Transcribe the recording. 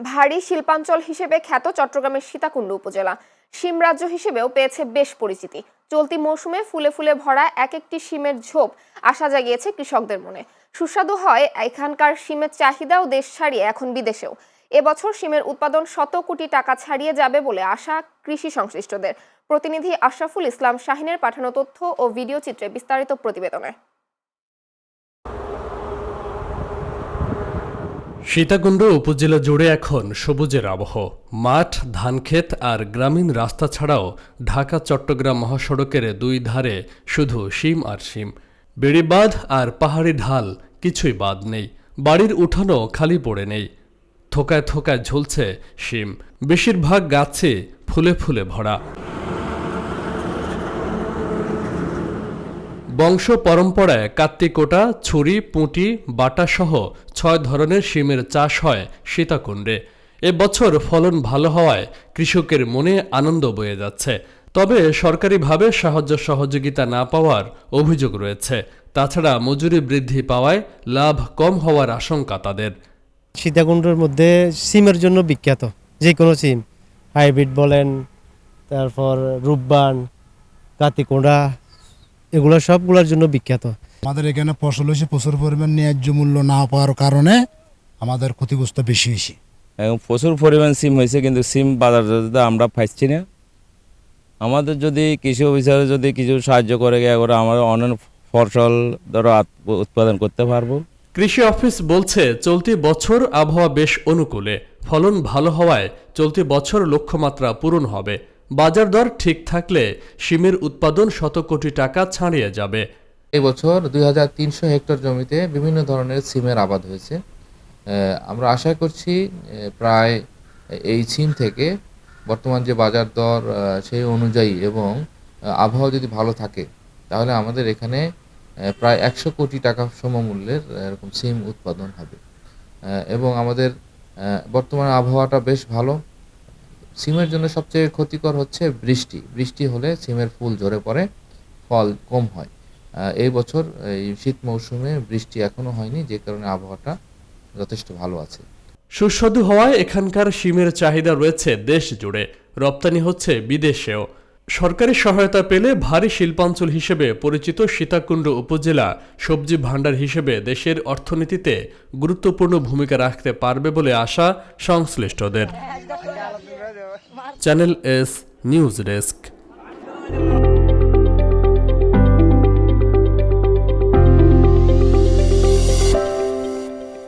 ভারী শিল্পাঞ্চল হিসেবে খ্যাত চট্টগ্রামের সীতাকুণ্ড উপজেলা শিম রাজ্য হিসেবেও পেয়েছে বেশ পরিচিতি। চলতি মৌসুমে ফুলে ফুলে ভরা এক একটি শিমের ঝোপ আশা জাগিয়েছে কৃষকদের মনে। সুস্বাদু হয় এখানকার শিমের চাহিদাও দেশ ছাড়িয়ে এখন বিদেশেও। এবছর শিমের উৎপাদন শত কোটি টাকা ছাড়িয়ে যাবে বলে আশা কৃষি সংশ্লিষ্টদের। প্রতিনিধি আশরাফুল ইসলাম শাহিনের পাঠানো তথ্য ও ভিডিও চিত্রে বিস্তারিত প্রতিবেদনে। সীতাকুণ্ড উপজেলা জুড়ে এখন সবুজের আবহ। মাঠ, ধানক্ষেত আর গ্রামীণ রাস্তা ছাড়াও ঢাকা চট্টগ্রাম মহাসড়কের দুই ধারে শুধু শিম আর শিম। বেড়িবাঁধ আর পাহাড়ি ঢাল কিছুই বাদ নেই। বাড়ির উঠানও খালি পড়ে নেই। থোকায় থোকায় ঝুলছে শিম, বেশিরভাগ গাছে ফুলে ফুলে ভরা। বংশ পরম্পরায় কাত্তিকোটা, ছুরি, পুঁটি, বাটাসহ ৬ ধরনের শিমের চাষ হয় সীতাকুণ্ডে। এবছর ফলন ভালো হওয়ায় কৃষকের মনে আনন্দ বয়ে যাচ্ছে। তবে সরকারিভাবে সাহায্য সহযোগিতা না পাওয়ার অভিযোগ রয়েছে। তাছাড়া মজুরি বৃদ্ধি পাওয়ায় লাভ কম হওয়ার আশঙ্কা তাদের। সীতাকুণ্ডের মধ্যে সিমের জন্য বিখ্যাত, যে কোনো সিম, হাইব্রিড বলেন, তারপর রূপবান, কাতিকোড়া, এগুলো সবগুলোর জন্য বিখ্যাত। আমাদের এখানে ফসল হয়েছে প্রচুর পরিমাণ ন্যায্য মূল্য না পাওয়ার কারণে আমাদের ক্ষতিগ্রস্ত বেশি হয়েছে। প্রচুর পরিমাণ সিম হয়েছে, কিন্তু সিম বাজার আমরা পাইছি না। আমাদের যদি কৃষি অফিসারে যদি কিছু সাহায্য করে আমরা অনেক ফসল ধরো উৎপাদন করতে পারবো। কৃষি অফিস বলছে চলতি বছর আবহাওয়া বেশ অনুকূলে, ফলন ভালো হওয়ায় চলতি বছর লক্ষ্যমাত্রা পূরণ হবে। বাজার দর ঠিক থাকলে শিমের উৎপাদন শত কোটি টাকা ছাড়িয়ে যাবে। এই বছর 2300 হেক্টর জমিতে বিভিন্ন ধরনের সিমের আবাদ হয়েছে। আমরা আশা করছি প্রায় এই সিম থেকে বর্তমান যে বাজার দর সেই অনুযায়ী এবং আবহাওয়া যদি ভালো থাকে তাহলে আমাদের এখানে প্রায় 100 কোটি টাকা সমমূল্যের এরকম সিম উৎপাদন হবে। এবং আমাদের বর্তমানে আবহাওয়াটা বেশ ভালো। সিমের জন্য সবচেয়ে ক্ষতিকর হচ্ছে বৃষ্টি হলে সিমের ফুল ঝরে পড়ে, ফল কম হয়। এই বছর এই শীত মৌসুমে বৃষ্টি এখনো হয়নি, যে কারণে আবহাওয়াটা যথেষ্ট ভালো আছে। সুস্বাদু হওয়ায় এখানকার শিমের চাহিদা রয়েছে দেশ জুড়ে, রপ্তানি হচ্ছে বিদেশেও। সরকারি সহায়তা পেলে ভারী শিল্পাঞ্চল হিসেবে পরিচিত সীতাকুণ্ড উপজেলা সবজি ভাণ্ডার হিসেবে দেশের অর্থনীতিতে গুরুত্বপূর্ণ ভূমিকা রাখতে পারবে বলে আশা সংশ্লিষ্টদের। Channel S news desk.